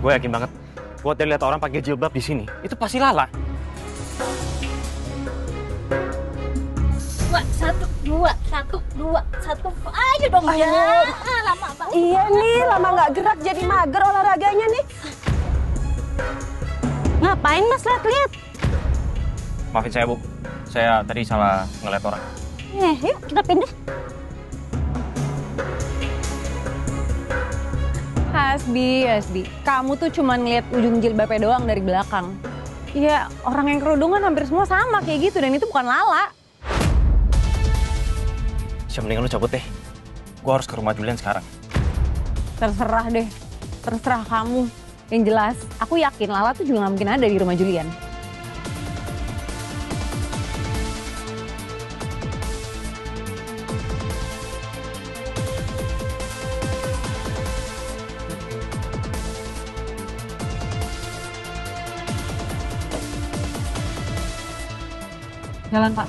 Gue yakin banget, buat dia lihat orang pakai jilbab di sini, itu pasti Lala. Dua, satu. Ayo dong ya. Lama banget. Iya nih, lama nggak gerak jadi mager olahraganya nih. Ngapain Mas lihat-lihat? Maafin saya, Bu. Saya tadi salah ngeliat orang. Yuk kita pindah. Hasbi, kamu tuh cuma ngeliat ujung jilbabnya doang dari belakang. Ya, orang yang kerudungan hampir semua sama kayak gitu, dan itu bukan Lala. Siapa mendingan lu cabut deh. Gue harus ke rumah Julian sekarang. Terserah deh, terserah kamu. Yang jelas, aku yakin Lala tuh juga gak mungkin ada di rumah Julian. Jalan, Pak.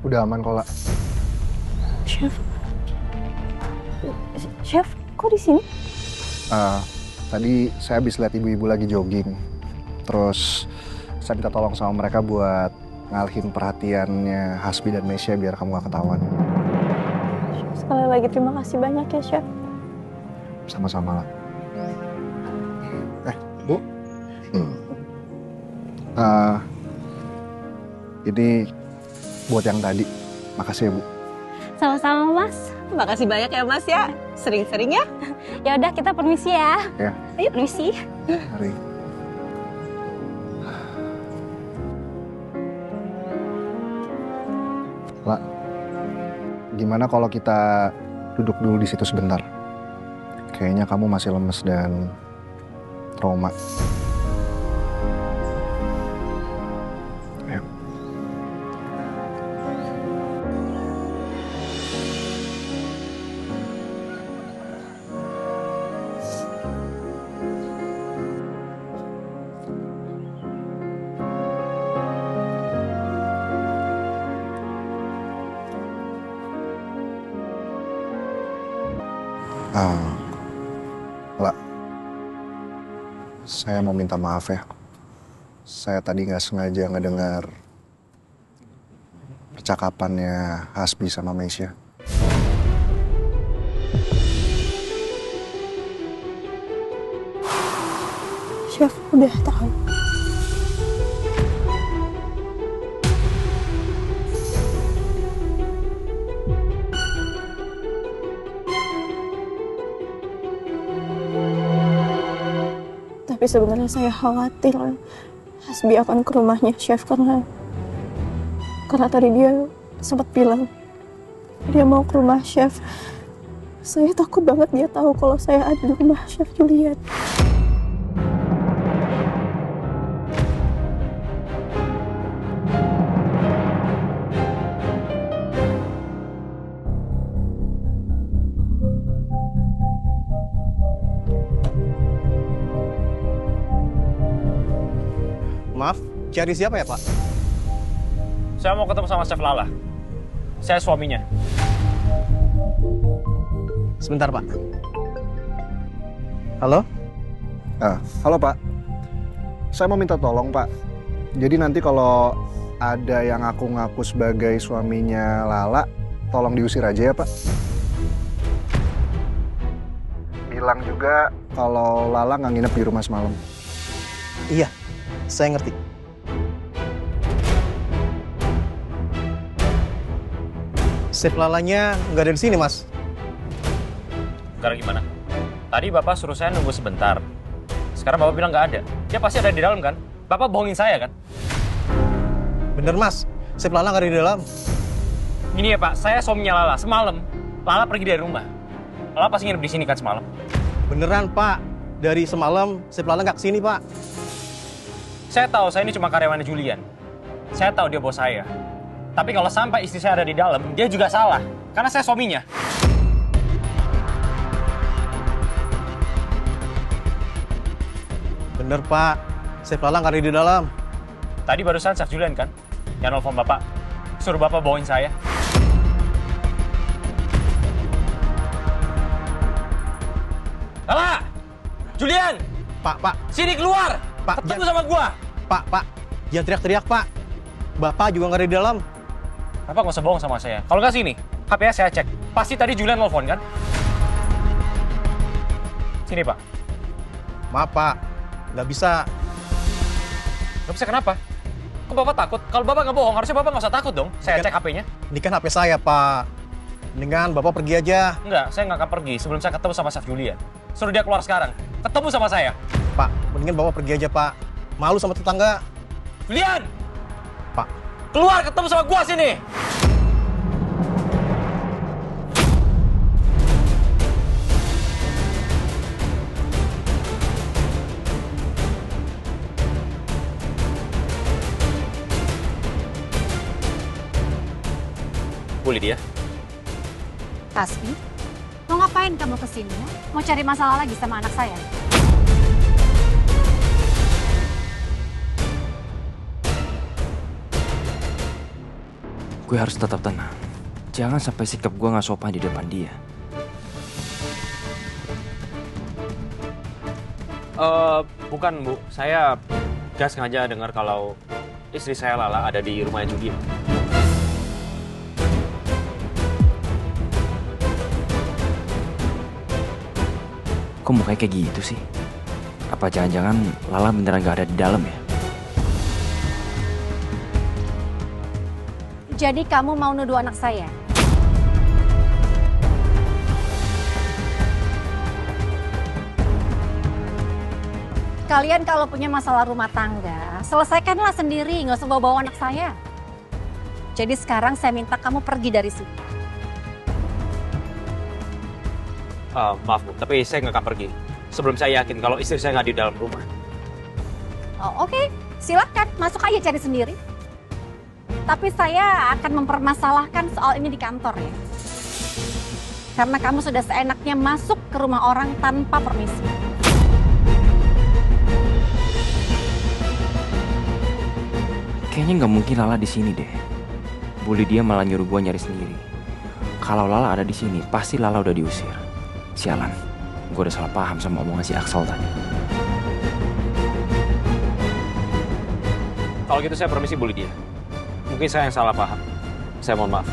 Udah aman kok, La. Chef, kok di sini? Tadi saya habis lihat ibu-ibu lagi jogging. Terus saya minta tolong sama mereka buat ngalihin perhatiannya Hasbi dan Mesya biar kamu gak ketahuan. Sekali lagi terima kasih banyak ya, Chef. Sama-sama, La. Bu. Ini buat yang tadi. Makasih ya, Bu. Sama-sama, Mas. Makasih banyak ya, Mas ya. Sering-sering ya. Ya udah kita permisi ya. Ya. Ayo permisi. Mari. La, gimana kalau kita duduk dulu di situ sebentar? Kayaknya kamu masih lemes dan trauma. Ayo. La, saya mau minta maaf ya. Saya tadi nggak sengaja ngedengar percakapannya Hasbi sama Mesya. Chef udah tahu. Tapi sebenarnya saya khawatir Hasbi akan ke rumahnya Chef karena tadi dia sempat bilang dia mau ke rumah Chef. Saya takut banget dia tahu kalau saya ada di rumah Chef Julian. Maaf, cari siapa ya, Pak? Saya mau ketemu sama Chef Lala. Saya suaminya. Sebentar, Pak. Halo? Halo, Pak. Saya mau minta tolong, Pak. Jadi nanti kalau ada yang aku ngaku sebagai suaminya Lala, tolong diusir aja ya, Pak. Bilang juga kalau Lala nggak nginep di rumah semalam. Iya, saya ngerti. Chef Lalanya nggak ada di sini, Mas. Sekarang gimana? Tadi Bapak suruh saya nunggu sebentar. Sekarang Bapak bilang nggak ada. Dia pasti ada di dalam kan? Bapak bohongin saya kan? Bener, Mas. Chef Lala nggak ada di dalam. Ini ya Pak, saya suaminya Lala. Semalam, Lala pergi dari rumah. Lala pasti nginep di sini kan semalam? Beneran, Pak. Dari semalam, Chef Lala nggak kesini, Pak. Saya tahu saya ini cuma karyawannya Julian. Saya tahu dia bos saya. Tapi kalau sampai istri saya ada di dalam, dia juga salah. Karena saya suaminya. Bener, Pak. Chef Lala nggak ada di dalam. Tadi barusan Chef Julian kan? Yang nelfon Bapak. Suruh Bapak bawain saya. Lala! Julian! Pak, Sini keluar! Pak, Ketemu sama gua! Pak, jangan teriak-teriak, Pak. Bapak juga nggak ada di dalam. Bapak nggak usah bohong sama saya. Kalau nggak sini, HP-nya saya cek. Pasti tadi Julian nelfon kan? Sini, Pak. Maaf, Pak. Nggak bisa. Nggak bisa kenapa? Kok Bapak takut? Kalau Bapak nggak bohong, harusnya Bapak nggak usah takut dong. Saya cek HP-nya. Ini kan HP saya, Pak. Mendingan Bapak pergi aja. Enggak, saya nggak akan pergi sebelum saya ketemu sama Chef Julian. Suruh dia keluar sekarang. Ketemu sama saya. Pak, mendingan Bapak pergi aja, Pak. Malu sama tetangga. Julian! Pak, Keluar ketemu sama gua sini! Boleh dia? Hasbi, mau ngapain kamu kesini? Ya? Mau cari masalah lagi sama anak saya? Gue harus tetap tenang. Jangan sampai sikap gue gak sopan di depan dia. Bukan Bu. Saya gak sengaja dengar kalau istri saya Lala ada di rumahnya Julian. Kok mukanya kayak gitu sih? Apa jangan-jangan Lala beneran gak ada di dalam ya? Jadi kamu mau nuduh anak saya? Kalian kalau punya masalah rumah tangga, selesaikanlah sendiri, nggak usah bawa-bawa anak saya. Jadi sekarang saya minta kamu pergi dari sini. Maaf Bu, tapi saya nggak akan pergi. Sebelum saya yakin kalau istri saya nggak di dalam rumah. Oh, oke, silakan masuk aja cari sendiri. Tapi saya akan mempermasalahkan soal ini di kantor ya. Karena kamu sudah seenaknya masuk ke rumah orang tanpa permisi. Kayaknya nggak mungkin Lala di sini deh. Bu Lydia malah nyuruh gue nyari sendiri. Kalau Lala ada di sini, pasti Lala udah diusir. Sialan, gue udah salah paham sama omongan si Axel tadi. Kalau gitu saya permisi Bu Lydia. Mungkin saya yang salah paham. Saya mohon maaf.